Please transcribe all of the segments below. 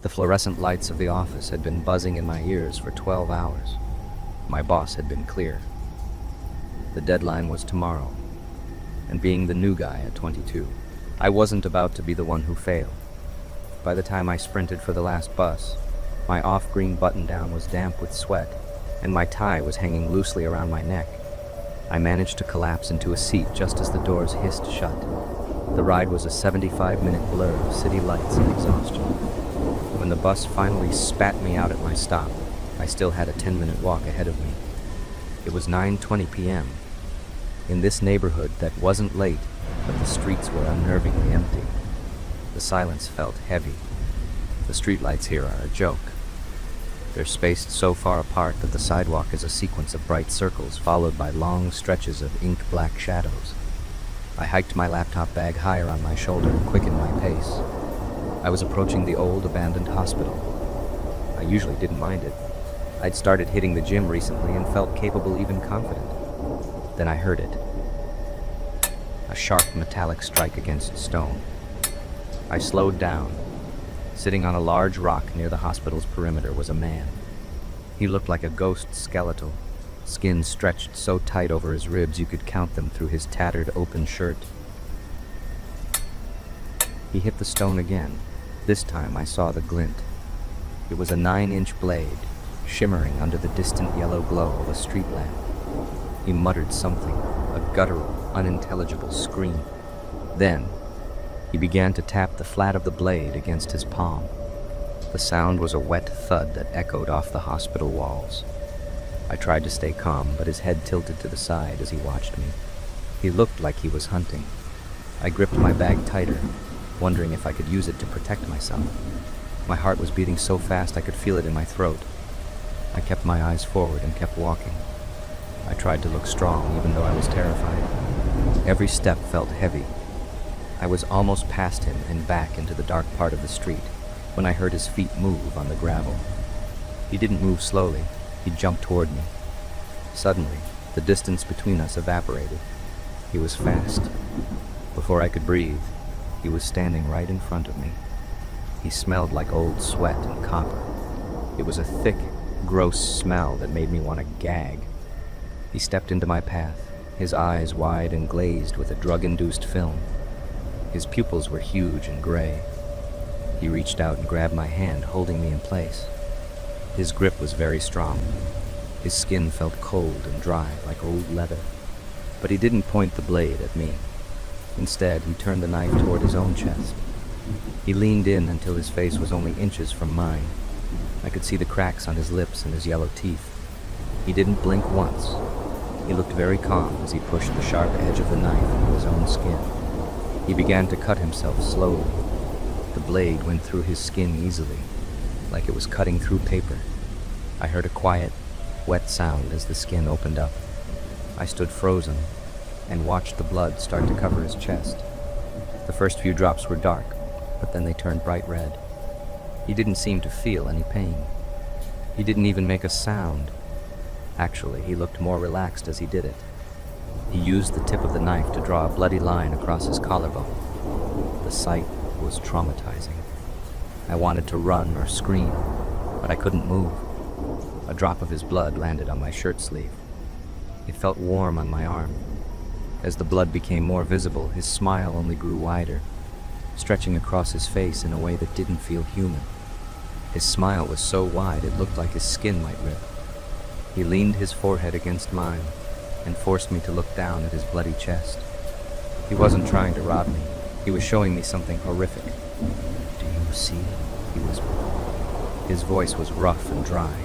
The fluorescent lights of the office had been buzzing in my ears for 12 hours. My boss had been clear. The deadline was tomorrow, and being the new guy at 22, I wasn't about to be the one who failed. By the time I sprinted for the last bus, my off-green button-down was damp with sweat, and my tie was hanging loosely around my neck. I managed to collapse into a seat just as the doors hissed shut. The ride was a 75-minute blur of city lights and exhaustion. When the bus finally spat me out at my stop, I still had a 10-minute walk ahead of me. It was 9:20 p.m. In this neighborhood that wasn't late, but the streets were unnervingly empty. The silence felt heavy. The streetlights here are a joke. They're spaced so far apart that the sidewalk is a sequence of bright circles followed by long stretches of ink-black shadows. I hiked my laptop bag higher on my shoulder and quickened my pace. I was approaching the old abandoned hospital. I usually didn't mind it. I'd started hitting the gym recently and felt capable, even confident. Then I heard it. A sharp metallic strike against stone. I slowed down. Sitting on a large rock near the hospital's perimeter was a man. He looked like a ghost skeletal, skin stretched so tight over his ribs you could count them through his tattered open shirt. He hit the stone again. This time I saw the glint. It was a 9-inch blade, shimmering under the distant yellow glow of a street lamp. He muttered something, a guttural, unintelligible scream. Then, he began to tap the flat of the blade against his palm. The sound was a wet thud that echoed off the hospital walls. I tried to stay calm, but his head tilted to the side as he watched me. He looked like he was hunting. I gripped my bag tighter, wondering if I could use it to protect myself. My heart was beating so fast I could feel it in my throat. I kept my eyes forward and kept walking. I tried to look strong, even though I was terrified. Every step felt heavy. I was almost past him and back into the dark part of the street when I heard his feet move on the gravel. He didn't move slowly. He jumped toward me. Suddenly, the distance between us evaporated. He was fast. Before I could breathe, he was standing right in front of me. He smelled like old sweat and copper. It was a thick, gross smell that made me want to gag. He stepped into my path, his eyes wide and glazed with a drug-induced film. His pupils were huge and gray. He reached out and grabbed my hand, holding me in place. His grip was very strong. His skin felt cold and dry, like old leather. But he didn't point the blade at me. Instead, he turned the knife toward his own chest. He leaned in until his face was only inches from mine. I could see the cracks on his lips and his yellow teeth. He didn't blink once. He looked very calm as he pushed the sharp edge of the knife into his own skin. He began to cut himself slowly. The blade went through his skin easily, like it was cutting through paper. I heard a quiet, wet sound as the skin opened up. I stood frozen and watched the blood start to cover his chest. The first few drops were dark, but then they turned bright red. He didn't seem to feel any pain. He didn't even make a sound. Actually, he looked more relaxed as he did it. He used the tip of the knife to draw a bloody line across his collarbone. The sight was traumatizing. I wanted to run or scream, but I couldn't move. A drop of his blood landed on my shirt sleeve. It felt warm on my arm. As the blood became more visible, his smile only grew wider, stretching across his face in a way that didn't feel human. His smile was so wide it looked like his skin might rip. He leaned his forehead against mine and forced me to look down at his bloody chest. He wasn't trying to rob me. He was showing me something horrific. "Do you see?" he whispered. His voice was rough and dry.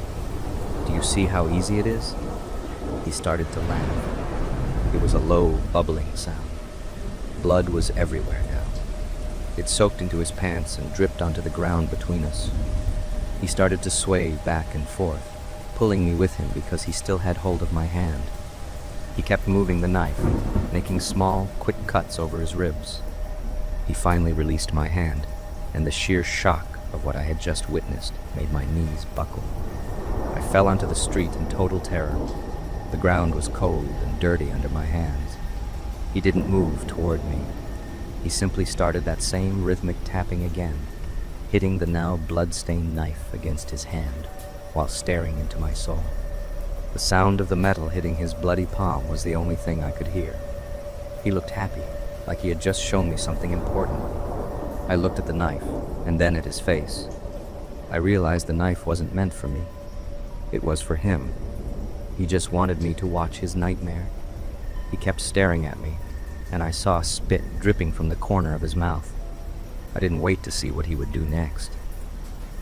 "Do you see how easy it is?" He started to laugh. It was a low, bubbling sound. Blood was everywhere now. It soaked into his pants and dripped onto the ground between us. He started to sway back and forth, pulling me with him because he still had hold of my hand. He kept moving the knife, making small, quick cuts over his ribs. He finally released my hand, and the sheer shock of what I had just witnessed made my knees buckle. I fell onto the street in total terror. The ground was cold and dirty under my hands. He didn't move toward me. He simply started that same rhythmic tapping again. hitting the now blood-stained knife against his hand while staring into my soul. The sound of the metal hitting his bloody palm was the only thing I could hear. He looked happy, like he had just shown me something important. I looked at the knife, and then at his face. I realized the knife wasn't meant for me. It was for him. He just wanted me to watch his nightmare. He kept staring at me, and I saw spit dripping from the corner of his mouth. I didn't wait to see what he would do next.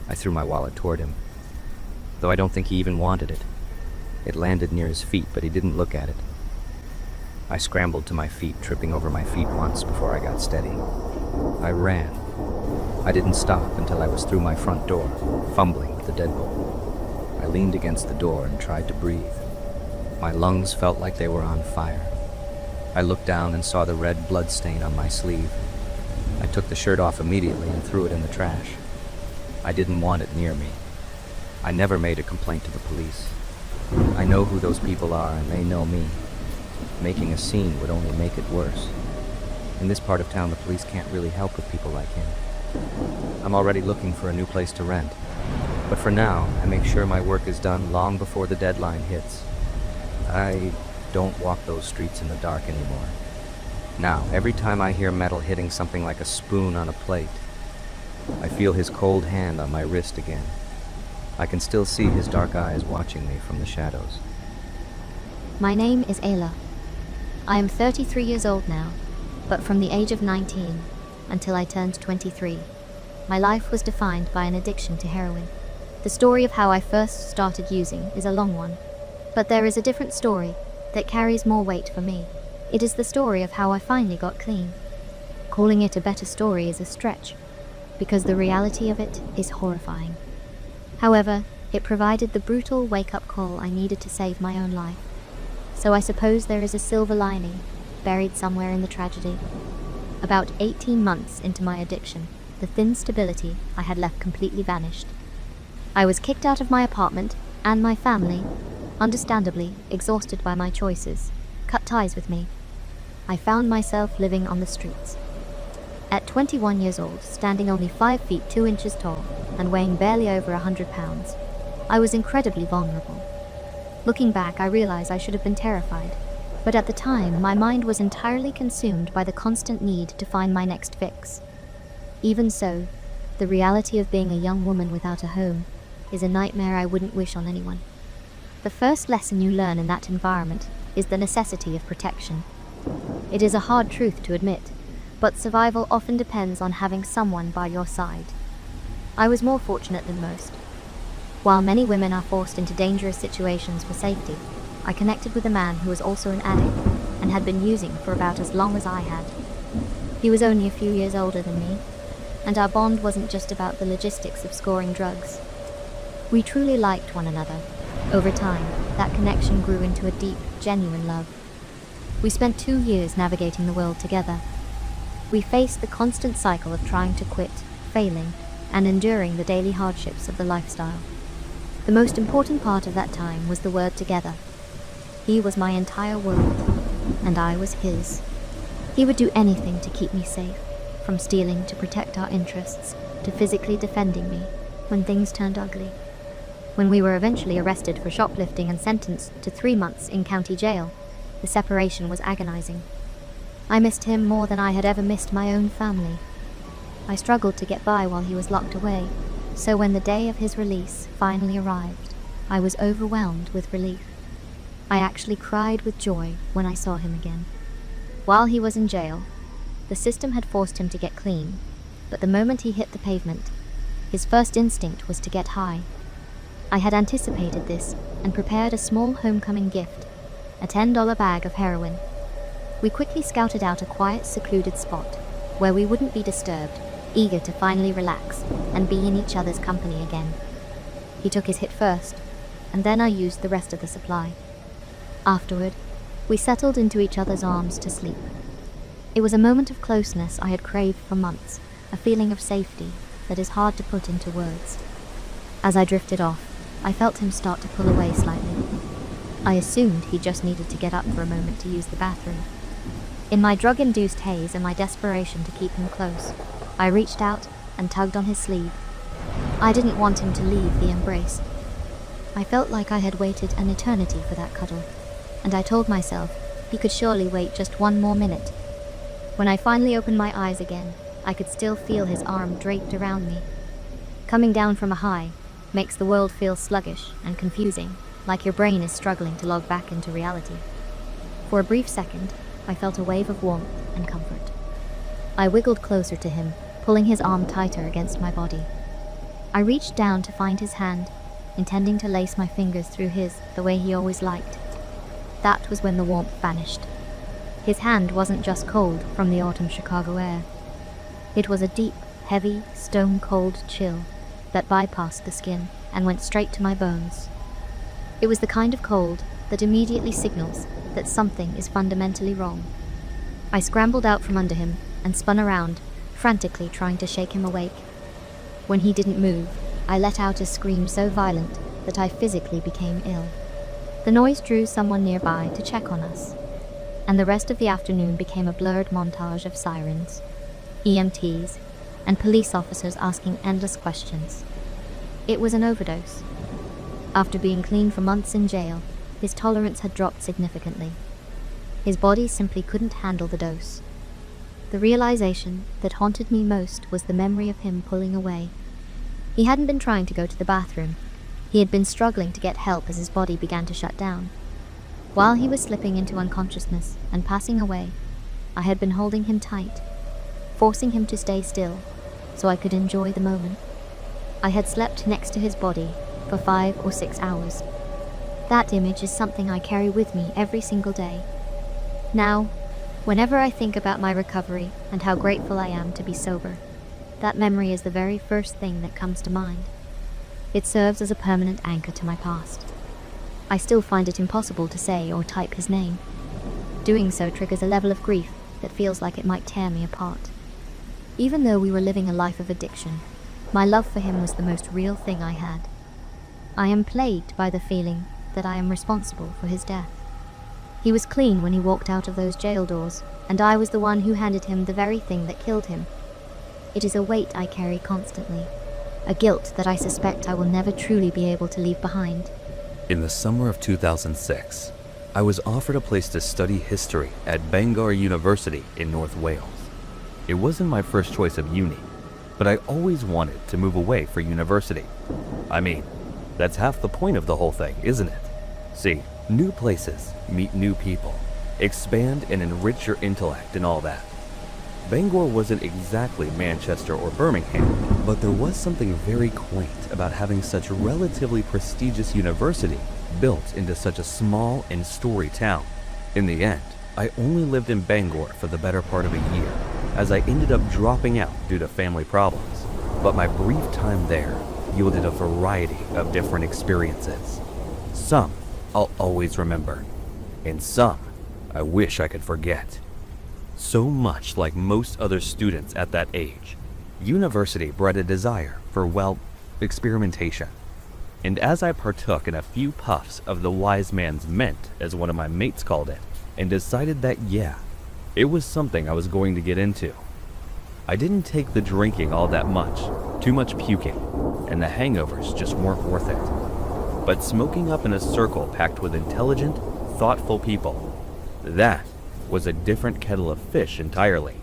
I threw my wallet toward him, though I don't think he even wanted it. It landed near his feet, but he didn't look at it. I scrambled to my feet, tripping over my feet once before I got steady. I ran. I didn't stop until I was through my front door, fumbling with the deadbolt. I leaned against the door and tried to breathe. My lungs felt like they were on fire. I looked down and saw the red blood stain on my sleeve. I took the shirt off immediately and threw it in the trash. I didn't want it near me. I never made a complaint to the police. I know who those people are, and they know me. Making a scene would only make it worse. In this part of town, the police can't really help with people like him. I'm already looking for a new place to rent. But for now, I make sure my work is done long before the deadline hits. I don't walk those streets in the dark anymore. Now, every time I hear metal hitting something like a spoon on a plate, I feel his cold hand on my wrist again. I can still see his dark eyes watching me from the shadows. My name is Ayla. I am 33 years old now, but from the age of 19 until I turned 23, my life was defined by an addiction to heroin. The story of how I first started using is a long one, but there is a different story that carries more weight for me. It is the story of how I finally got clean. Calling it a better story is a stretch, because the reality of it is horrifying. However, it provided the brutal wake-up call I needed to save my own life. So I suppose there is a silver lining buried somewhere in the tragedy. About 18 months into my addiction, the thin stability I had left completely vanished. I was kicked out of my apartment, and my family, understandably exhausted by my choices, cut ties with me. I found myself living on the streets. At 21 years old, standing only 5 feet 2 inches tall and weighing barely over 100 pounds, I was incredibly vulnerable. Looking back, I realize I should have been terrified, but at the time, my mind was entirely consumed by the constant need to find my next fix. Even so, the reality of being a young woman without a home is a nightmare I wouldn't wish on anyone. The first lesson you learn in that environment is the necessity of protection. It is a hard truth to admit, but survival often depends on having someone by your side. I was more fortunate than most. While many women are forced into dangerous situations for safety, I connected with a man who was also an addict and had been using for about as long as I had. He was only a few years older than me, and our bond wasn't just about the logistics of scoring drugs. We truly liked one another. Over time, that connection grew into a deep, genuine love. We spent 2 years navigating the world together. We faced the constant cycle of trying to quit, failing, and enduring the daily hardships of the lifestyle. The most important part of that time was the word together. He was my entire world, and I was his. He would do anything to keep me safe, from stealing to protect our interests, to physically defending me when things turned ugly. When we were eventually arrested for shoplifting and sentenced to 3 months in county jail, the separation was agonizing. I missed him more than I had ever missed my own family. I struggled to get by while he was locked away, so when the day of his release finally arrived, I was overwhelmed with relief. I actually cried with joy when I saw him again. While he was in jail, the system had forced him to get clean, but the moment he hit the pavement, his first instinct was to get high. I had anticipated this and prepared a small homecoming gift, a $10 bag of heroin. We quickly scouted out a quiet, secluded spot where we wouldn't be disturbed, eager to finally relax and be in each other's company again. He took his hit first, and then I used the rest of the supply. Afterward, we settled into each other's arms to sleep. It was a moment of closeness I had craved for months, a feeling of safety that is hard to put into words. As I drifted off, I felt him start to pull away slightly. I assumed he just needed to get up for a moment to use the bathroom. In my drug-induced haze and my desperation to keep him close, I reached out and tugged on his sleeve. I didn't want him to leave the embrace. I felt like I had waited an eternity for that cuddle, and I told myself he could surely wait just one more minute. When I finally opened my eyes again, I could still feel his arm draped around me. Coming down from a high makes the world feel sluggish and confusing, like your brain is struggling to log back into reality. For a brief second, I felt a wave of warmth and comfort. I wiggled closer to him, pulling his arm tighter against my body. I reached down to find his hand, intending to lace my fingers through his the way he always liked. That was when the warmth vanished. His hand wasn't just cold from the autumn Chicago air. It was a deep, heavy, stone-cold chill that bypassed the skin and went straight to my bones. It was the kind of cold that immediately signals that something is fundamentally wrong. I scrambled out from under him and spun around, frantically trying to shake him awake. When he didn't move, I let out a scream so violent that I physically became ill. The noise drew someone nearby to check on us, and the rest of the afternoon became a blurred montage of sirens, EMTs, and police officers asking endless questions. It was an overdose. After being clean for months in jail, his tolerance had dropped significantly. His body simply couldn't handle the dose. The realization that haunted me most was the memory of him pulling away. He hadn't been trying to go to the bathroom. He had been struggling to get help as his body began to shut down. While he was slipping into unconsciousness and passing away, I had been holding him tight, forcing him to stay still so I could enjoy the moment. I had slept next to his body for 5 or 6 hours. That image is something I carry with me every single day. Now, whenever I think about my recovery and how grateful I am to be sober, that memory is the very first thing that comes to mind. It serves as a permanent anchor to my past. I still find it impossible to say or type his name. Doing so triggers a level of grief that feels like it might tear me apart. Even though we were living a life of addiction, my love for him was the most real thing I had. I am plagued by the feeling that I am responsible for his death. He was clean when he walked out of those jail doors, and I was the one who handed him the very thing that killed him. It is a weight I carry constantly, a guilt that I suspect I will never truly be able to leave behind. In the summer of 2006, I was offered a place to study history at Bangor University in North Wales. It wasn't my first choice of uni, but I always wanted to move away for university. I mean, that's half the point of the whole thing, isn't it? See, new places, meet new people, expand and enrich your intellect and all that. Bangor wasn't exactly Manchester or Birmingham, but there was something very quaint about having such a relatively prestigious university built into such a small and storied town. In the end, I only lived in Bangor for the better part of a year, as I ended up dropping out due to family problems. But my brief time there yielded a variety of different experiences. Some I'll always remember, and some I wish I could forget. So much like most other students at that age, university bred a desire for, well, experimentation. And as I partook in a few puffs of the wise man's mint, as one of my mates called it, and decided that yeah, it was something I was going to get into. I didn't take the drinking all that much, too much puking, and the hangovers just weren't worth it. But smoking up in a circle packed with intelligent, thoughtful people, that was a different kettle of fish entirely.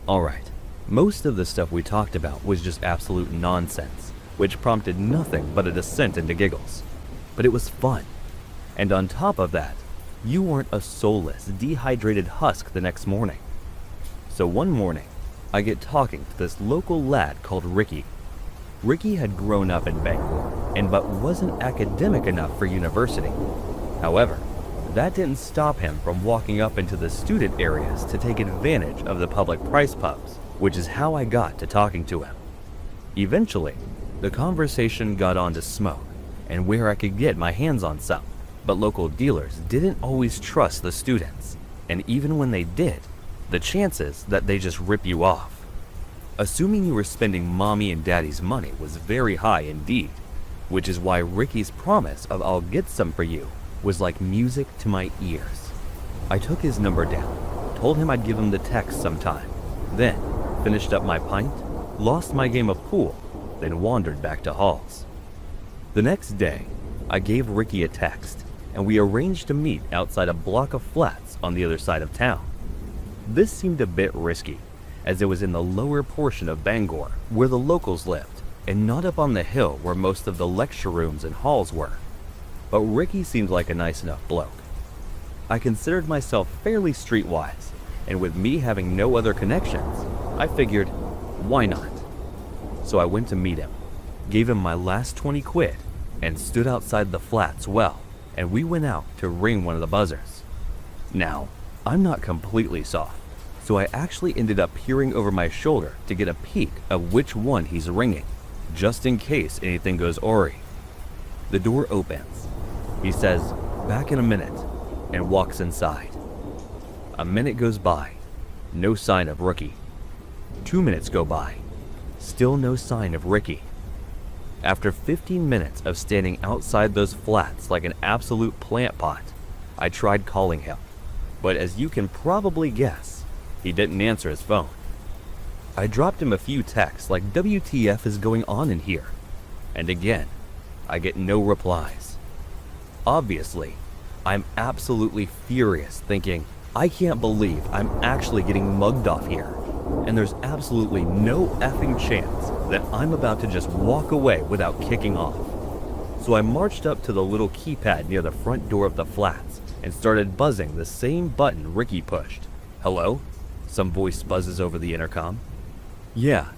Alright, most of the stuff we talked about was just absolute nonsense, which prompted nothing but a descent into giggles. But it was fun. And on top of that, you weren't a soulless, dehydrated husk the next morning. So one morning, I get talking to this local lad called Ricky. Ricky had grown up in Bangor, but wasn't academic enough for university. However, that didn't stop him from walking up into the student areas to take advantage of the public price pubs, which is how I got to talking to him. Eventually, the conversation got on to smoke and where I could get my hands on some, but local dealers didn't always trust the students, and even when they did, the chances that they just rip you off, assuming you were spending mommy and daddy's money, was very high indeed, which is why Ricky's promise of "I'll get some for you" was like music to my ears. I took his number down, told him I'd give him the text sometime, then finished up my pint lost my game of pool, then wandered back to halls. The next day, I gave Ricky a text, and we arranged to meet outside a block of flats on the other side of town. This seemed a bit risky, as it was in the lower portion of Bangor, where the locals lived, and not up on the hill where most of the lecture rooms and halls were. But Ricky seemed like a nice enough bloke. I considered myself fairly streetwise, and with me having no other connections, I figured, why not? So I went to meet him, gave him my last 20 quid, and stood outside the flats well, and we went out to ring one of the buzzers. Now, I'm not completely soft, so I actually ended up peering over my shoulder to get a peek of which one he's ringing, just in case anything goes awry. The door opens. He says, "Back in a minute," and walks inside. A minute goes by, no sign of Ricky. 2 minutes go by, still no sign of Ricky. After 15 minutes of standing outside those flats like an absolute plant pot, I tried calling him, but as you can probably guess, he didn't answer his phone. I dropped him a few texts like "WTF is going on in here?" And again, I get no replies. Obviously, I'm absolutely furious, thinking, I can't believe I'm actually getting mugged off here, and there's absolutely no effing chance that I'm about to just walk away without kicking off. So I marched up to the little keypad near the front door of the flats and started buzzing the same button Ricky pushed. "Hello?" Some voice buzzes over the intercom. "Yeah,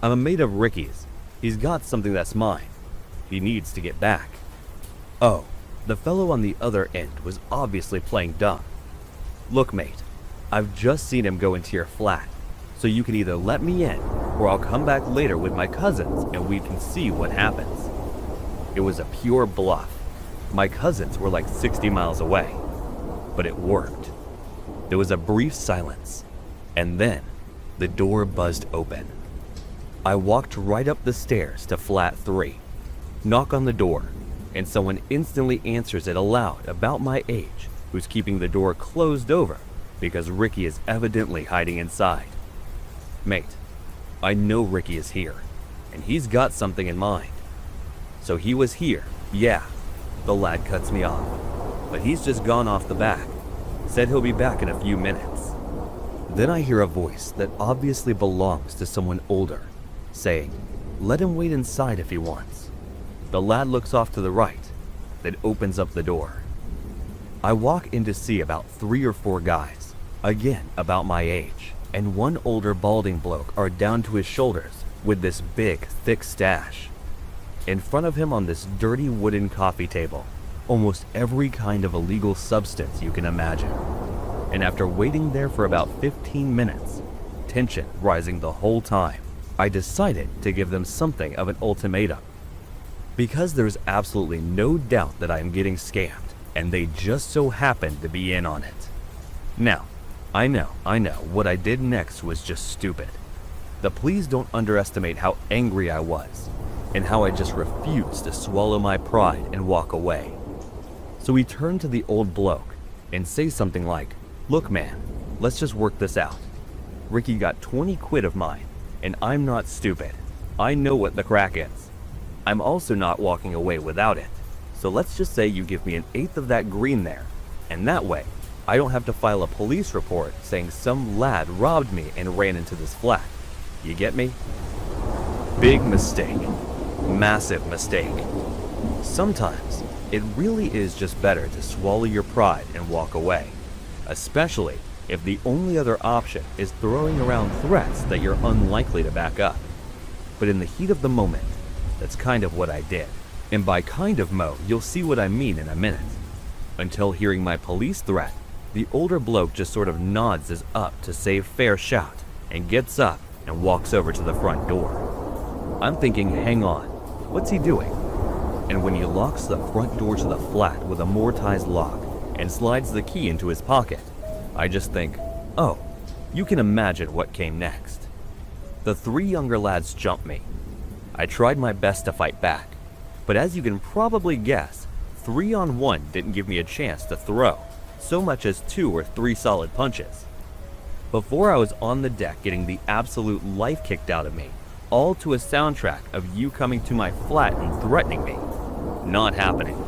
I'm a mate of Ricky's. He's got something that's mine. He needs to get back." Oh, the fellow on the other end was obviously playing dumb. "Look, mate, I've just seen him go into your flat, so you can either let me in, or I'll come back later with my cousins and we can see what happens." It was a pure bluff. My cousins were like 60 miles away, but it worked. There was a brief silence, and then the door buzzed open. I walked right up the stairs to flat 3, knock on the door, and someone instantly answers it aloud about my age, who's keeping the door closed over because Ricky is evidently hiding inside. "Mate, I know Ricky is here, and he's got something in mind." "So he was here, yeah," the lad cuts me off, "but he's just gone off the back. Said he'll be back in a few minutes." Then I hear a voice that obviously belongs to someone older, saying, "Let him wait inside if he wants." The lad looks off to the right, then opens up the door. I walk in to see about 3 or 4 guys, again about my age, and one older balding bloke are down to his shoulders with this big, thick stash. In front of him on this dirty wooden coffee table, almost every kind of illegal substance you can imagine. And after waiting there for about 15 minutes, tension rising the whole time, I decided to give them something of an ultimatum. Because there's absolutely no doubt that I am getting scammed, and they just so happened to be in on it. Now, I know, what I did next was just stupid. But please don't underestimate how angry I was, and how I just refused to swallow my pride and walk away. So we turn to the old bloke and say something like, "Look man, let's just work this out. Ricky got 20 quid of mine, and I'm not stupid. I know what the crack is. I'm also not walking away without it. So let's just say you give me 1/8 of that green there, and that way, I don't have to file a police report saying some lad robbed me and ran into this flat. You get me?" Big mistake. Massive mistake. Sometimes, it really is just better to swallow your pride and walk away, especially if the only other option is throwing around threats that you're unlikely to back up. But in the heat of the moment, that's kind of what I did. And by kind of, Mo, you'll see what I mean in a minute. Until hearing my police threat, the older bloke just sort of nods his up to save fair shout and gets up and walks over to the front door. I'm thinking, hang on, what's he doing? And when he locks the front door to the flat with a mortised lock and slides the key into his pocket, I just think, oh, you can imagine what came next. The 3 younger lads jumped me. I tried my best to fight back, but as you can probably guess, 3-on-1 didn't give me a chance to throw, so much as 2 or 3 solid punches. Before I was on the deck getting the absolute life kicked out of me, all to a soundtrack of you coming to my flat and threatening me. Not happening.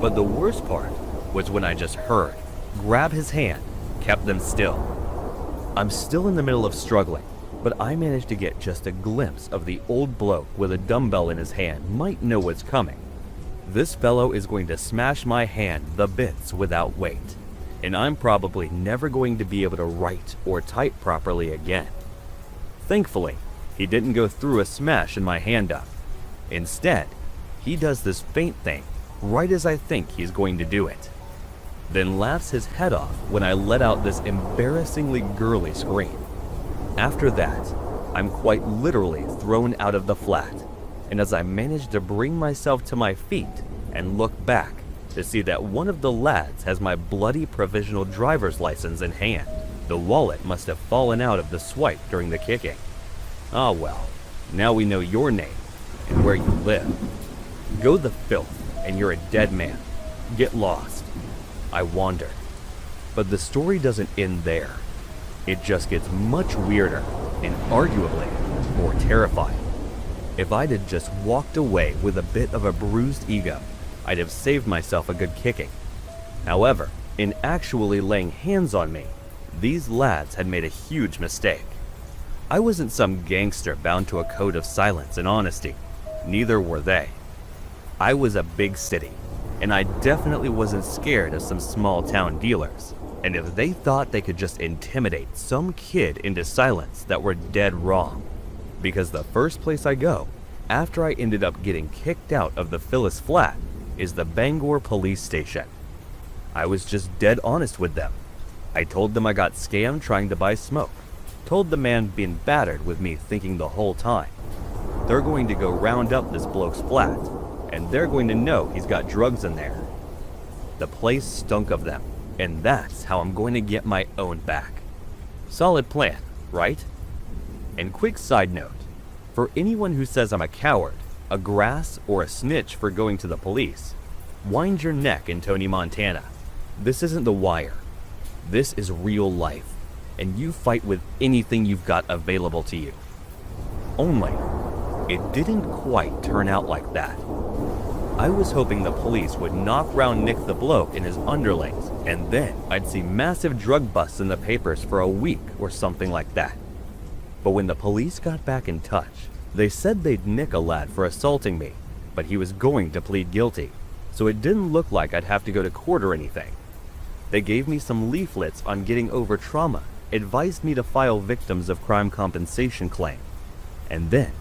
But the worst part was when I just heard, grab his hand, kept them still. I'm still in the middle of struggling, but I managed to get just a glimpse of the old bloke with a dumbbell in his hand might know what's coming. This fellow is going to smash my hand the bits without weight, and I'm probably never going to be able to write or type properly again. Thankfully, he didn't go through a smash in my hand up. Instead, he does this faint thing right as I think he's going to do it, then laughs his head off when I let out this embarrassingly girly scream. After that, I'm quite literally thrown out of the flat, and as I manage to bring myself to my feet and look back to see that one of the lads has my bloody provisional driver's license in hand, the wallet must have fallen out of the swipe during the kicking. Ah well, now we know your name and where you live. Go the filth and you're a dead man. Get lost. I wandered. But the story doesn't end there. It just gets much weirder and arguably more terrifying. If I'd have just walked away with a bit of a bruised ego, I'd have saved myself a good kicking. However, in actually laying hands on me, these lads had made a huge mistake. I wasn't some gangster bound to a code of silence and honesty. Neither were they. I was a big city, and I definitely wasn't scared of some small town dealers. And if they thought they could just intimidate some kid into silence, that were dead wrong. Because the first place I go, after I ended up getting kicked out of the Phyllis flat, is the Bangor police station. I was just dead honest with them. I told them I got scammed trying to buy smoke. Told the man being battered with me thinking the whole time, they're going to go round up this bloke's flat, and they're going to know he's got drugs in there. The place stunk of them, and that's how I'm going to get my own back. Solid plan, right? And quick side note, for anyone who says I'm a coward, a grass, or a snitch for going to the police, wind your neck in Tony, Montana. This isn't The Wire. This is real life, and you fight with anything you've got available to you. Only, it didn't quite turn out like that. I was hoping the police would knock round Nick the bloke and his underlings, and then I'd see massive drug busts in the papers for a week or something like that. But when the police got back in touch, they said they'd nick a lad for assaulting me, but he was going to plead guilty, so it didn't look like I'd have to go to court or anything. They gave me some leaflets on getting over trauma, advised me to file victims of crime compensation claim, and then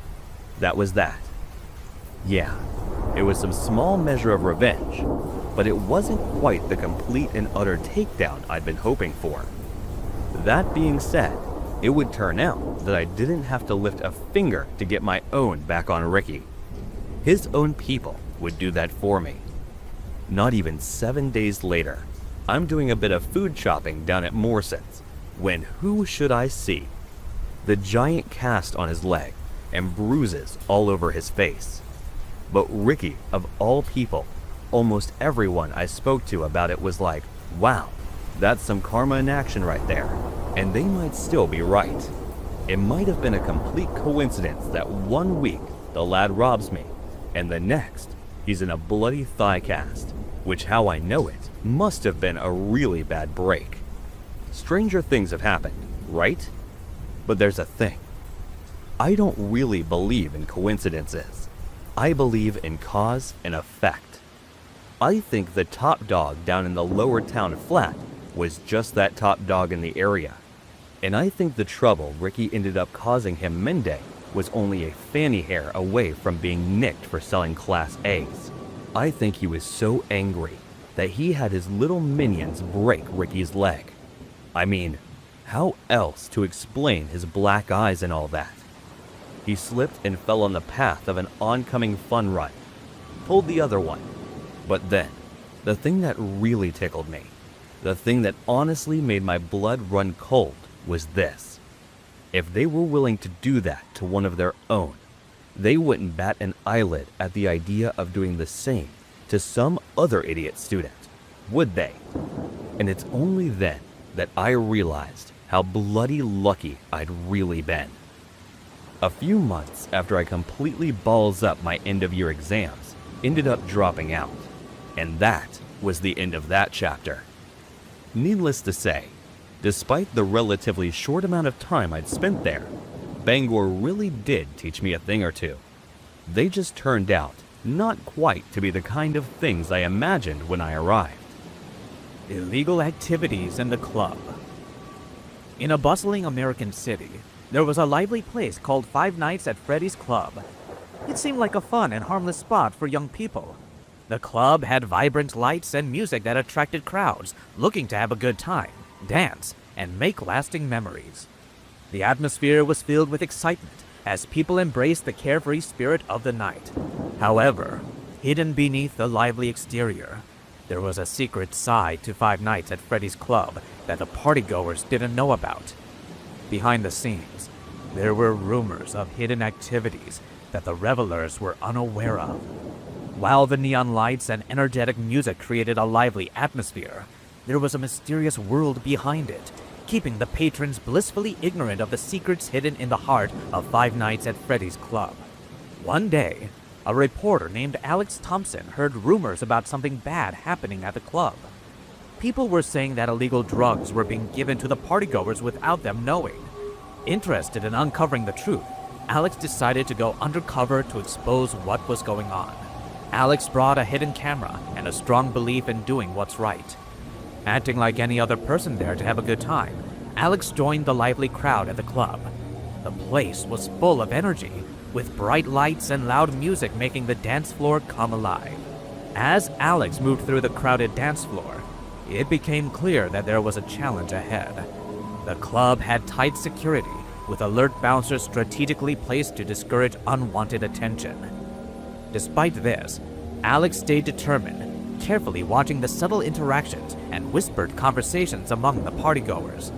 that was that. Yeah, it was some small measure of revenge, but it wasn't quite the complete and utter takedown I'd been hoping for. That being said, it would turn out that I didn't have to lift a finger to get my own back on Ricky. His own people would do that for me. Not even 7 days later, I'm doing a bit of food shopping down at Morson's, when who should I see? The giant cast on his leg and bruises all over his face. But Ricky, of all people, almost everyone I spoke to about it was like, wow, that's some karma in action right there. And they might still be right. It might have been a complete coincidence that 1 week the lad robs me, and the next he's in a bloody thigh cast, which, how I know it, must have been a really bad break. Stranger things have happened, right? But there's a thing. I don't really believe in coincidences. I believe in cause and effect. I think the top dog down in the lower town flat was just that top dog in the area. And I think the trouble Ricky ended up causing him Monday was only a fanny hair away from being nicked for selling Class A's. I think he was so angry that he had his little minions break Ricky's leg. I mean, how else to explain his black eyes and all that? He slipped and fell on the path of an oncoming fun run. Pulled the other one. But then, the thing that really tickled me, the thing that honestly made my blood run cold, was this. If they were willing to do that to one of their own, they wouldn't bat an eyelid at the idea of doing the same to some other idiot student, would they? And it's only then that I realized how bloody lucky I'd really been. A few months after I completely balls up my end-of-year exams, ended up dropping out. And that was the end of that chapter. Needless to say, despite the relatively short amount of time I'd spent there, Bangor really did teach me a thing or two. They just turned out not quite to be the kind of things I imagined when I arrived. Illegal activities in the club. In a bustling American city, there was a lively place called Five Nights at Freddy's Club. It seemed like a fun and harmless spot for young people. The club had vibrant lights and music that attracted crowds looking to have a good time, dance, and make lasting memories. The atmosphere was filled with excitement as people embraced the carefree spirit of the night. However, hidden beneath the lively exterior, there was a secret side to Five Nights at Freddy's Club that the partygoers didn't know about. Behind the scenes, there were rumors of hidden activities that the revelers were unaware of. While the neon lights and energetic music created a lively atmosphere, there was a mysterious world behind it, keeping the patrons blissfully ignorant of the secrets hidden in the heart of Five Nights at Freddy's Club. One day, a reporter named Alex Thompson heard rumors about something bad happening at the club. People were saying that illegal drugs were being given to the partygoers without them knowing. Interested in uncovering the truth, Alex decided to go undercover to expose what was going on. Alex brought a hidden camera and a strong belief in doing what's right. Acting like any other person there to have a good time, Alex joined the lively crowd at the club. The place was full of energy, with bright lights and loud music making the dance floor come alive. As Alex moved through the crowded dance floor, it became clear that there was a challenge ahead. The club had tight security, with alert bouncers strategically placed to discourage unwanted attention. Despite this, Alex stayed determined, carefully watching the subtle interactions and whispered conversations among the partygoers.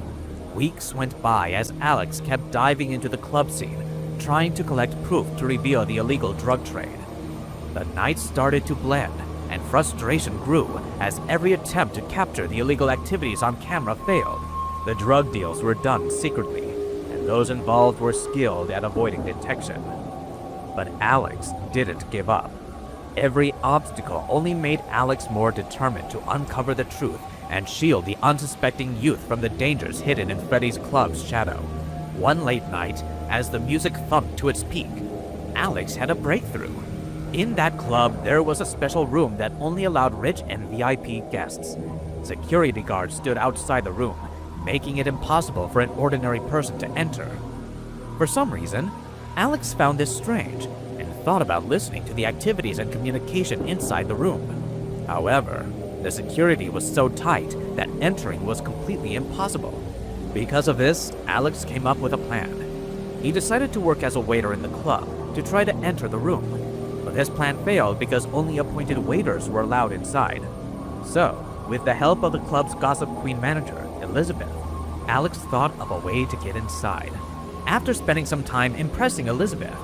Weeks went by as Alex kept diving into the club scene, trying to collect proof to reveal the illegal drug trade. The nights started to blend, and frustration grew as every attempt to capture the illegal activities on camera failed. The drug deals were done secretly, and those involved were skilled at avoiding detection. But Alex didn't give up. Every obstacle only made Alex more determined to uncover the truth and shield the unsuspecting youth from the dangers hidden in Freddy's Club's shadow. One late night, as the music thumped to its peak, Alex had a breakthrough. In that club, there was a special room that only allowed rich and VIP guests. Security guards stood outside the room, making it impossible for an ordinary person to enter. For some reason, Alex found this strange and thought about listening to the activities and communication inside the room. However, the security was so tight that entering was completely impossible. Because of this, Alex came up with a plan. He decided to work as a waiter in the club to try to enter the room, but this plan failed because only appointed waiters were allowed inside. So, with the help of the club's gossip queen manager, Elizabeth, Alex thought of a way to get inside. After spending some time impressing Elizabeth,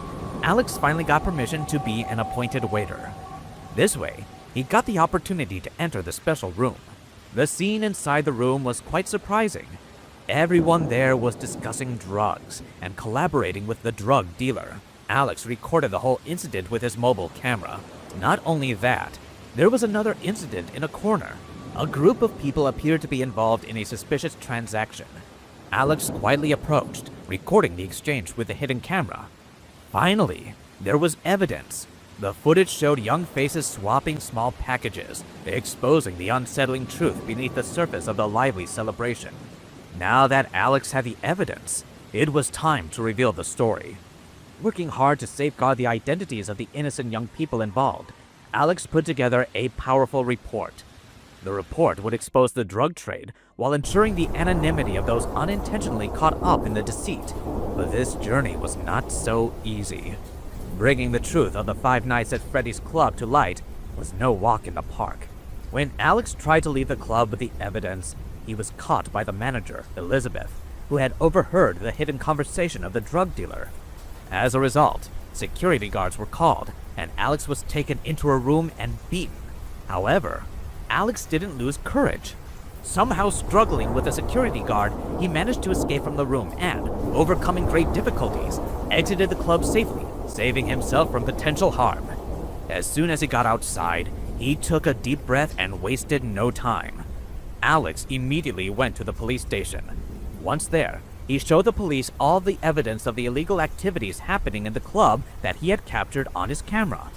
Alex finally got permission to be an appointed waiter. This way, he got the opportunity to enter the special room. The scene inside the room was quite surprising. Everyone there was discussing drugs and collaborating with the drug dealer. Alex recorded the whole incident with his mobile camera. Not only that, there was another incident in a corner. A group of people appeared to be involved in a suspicious transaction. Alex quietly approached, recording the exchange with the hidden camera. Finally, there was evidence. The footage showed young faces swapping small packages, exposing the unsettling truth beneath the surface of the lively celebration. Now that Alex had the evidence, it was time to reveal the story. Working hard to safeguard the identities of the innocent young people involved, Alex put together a powerful report. The report would expose the drug trade while ensuring the anonymity of those unintentionally caught up in the deceit. But this journey was not so easy. Bringing the truth of the Five Nights at Freddy's Club to light was no walk in the park. When Alex tried to leave the club with the evidence, he was caught by the manager, Elizabeth, who had overheard the hidden conversation of the drug dealer. As a result, security guards were called, and Alex was taken into a room and beaten. However, Alex didn't lose courage. Somehow struggling with a security guard, he managed to escape from the room and, overcoming great difficulties, exited the club safely, saving himself from potential harm. As soon as he got outside, he took a deep breath and wasted no time. Alex immediately went to the police station. Once there, he showed the police all the evidence of the illegal activities happening in the club that he had captured on his camera.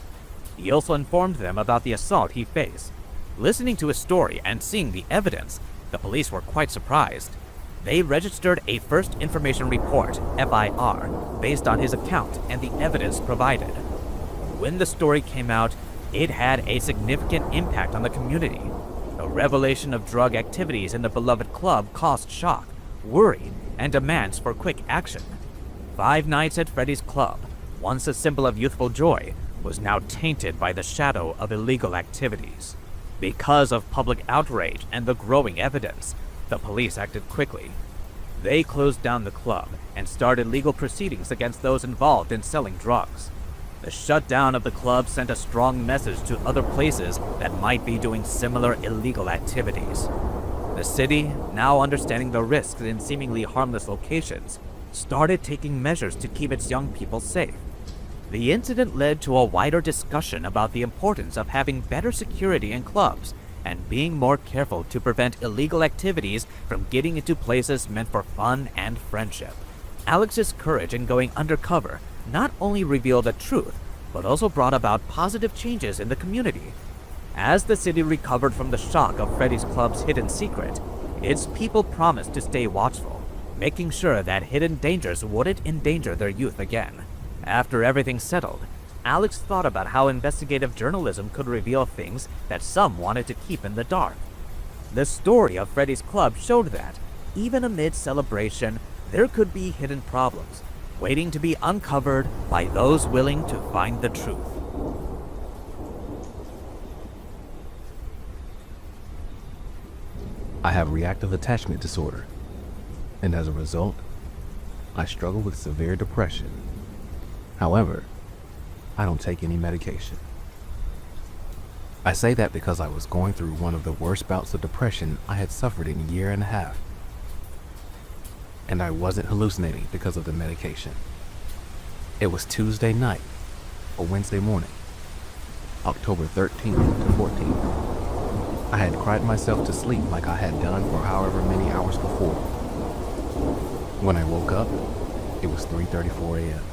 He also informed them about the assault he faced. Listening to his story and seeing the evidence, the police were quite surprised. They registered a First Information Report, FIR, based on his account and the evidence provided. When the story came out, it had a significant impact on the community. The revelation of drug activities in the beloved club caused shock, worry, and demands for quick action. 5 Nights at Freddy's Club, once a symbol of youthful joy, was now tainted by the shadow of illegal activities. Because of public outrage and the growing evidence, the police acted quickly. They closed down the club and started legal proceedings against those involved in selling drugs. The shutdown of the club sent a strong message to other places that might be doing similar illegal activities. The city, now understanding the risks in seemingly harmless locations, started taking measures to keep its young people safe. The incident led to a wider discussion about the importance of having better security in clubs and being more careful to prevent illegal activities from getting into places meant for fun and friendship. Alex's courage in going undercover not only revealed the truth, but also brought about positive changes in the community. As the city recovered from the shock of Freddy's Club's hidden secret, its people promised to stay watchful, making sure that hidden dangers wouldn't endanger their youth again. After everything settled, Alex thought about how investigative journalism could reveal things that some wanted to keep in the dark. The story of Freddy's Club showed that, even amid celebration, there could be hidden problems, waiting to be uncovered by those willing to find the truth. I have reactive attachment disorder, and as a result, I struggle with severe depression. However, I don't take any medication. I say that because I was going through one of the worst bouts of depression I had suffered in a year and a half. And I wasn't hallucinating because of the medication. It was Tuesday night or Wednesday morning, October 13th to 14th. I had cried myself to sleep like I had done for however many hours before. When I woke up, it was 3:34 a.m.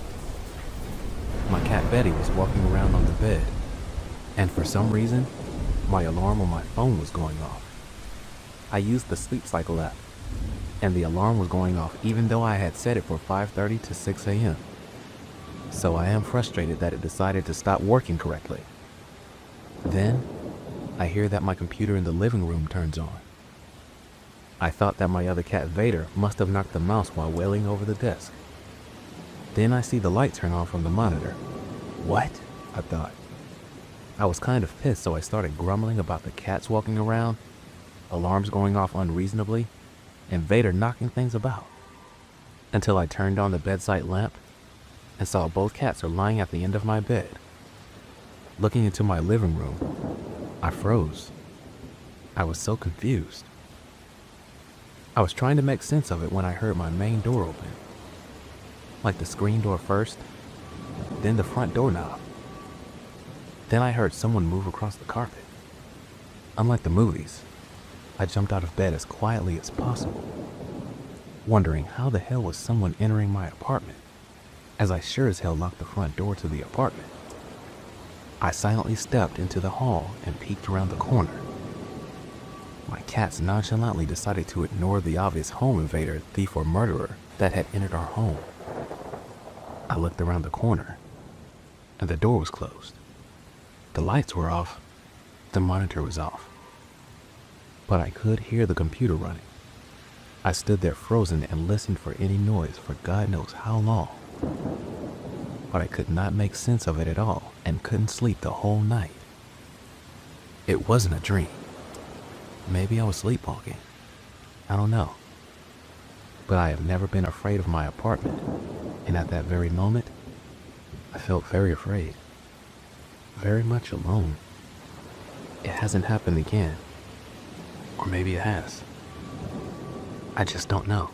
My cat Betty was walking around on the bed, and for some reason, my alarm on my phone was going off. I used the Sleep Cycle app, and the alarm was going off even though I had set it for 5:30 to 6 a.m. So I am frustrated that it decided to stop working correctly. Then, I hear that my computer in the living room turns on. I thought that my other cat Vader must have knocked the mouse while wailing over the desk. Then I see the light turn on from the monitor. What? I thought. I was kind of pissed, so I started grumbling about the cats walking around, alarms going off unreasonably, and Vader knocking things about. Until I turned on the bedside lamp and saw both cats are lying at the end of my bed. Looking into my living room, I froze. I was so confused. I was trying to make sense of it when I heard my main door open. Like the screen door first, then the front doorknob. Then I heard someone move across the carpet. Unlike the movies, I jumped out of bed as quietly as possible, wondering how the hell was someone entering my apartment, as I sure as hell locked the front door to the apartment. I silently stepped into the hall and peeked around the corner. My cats nonchalantly decided to ignore the obvious home invader, thief, or murderer that had entered our home. I looked around the corner, and the door was closed. The lights were off, the monitor was off, but I could hear the computer running. I stood there frozen and listened for any noise for God knows how long, but I could not make sense of it at all and couldn't sleep the whole night. It wasn't a dream. Maybe I was sleepwalking. I don't know. But I have never been afraid of my apartment, and at that very moment, I felt very afraid. Very much alone. It hasn't happened again. Or maybe it has. I just don't know.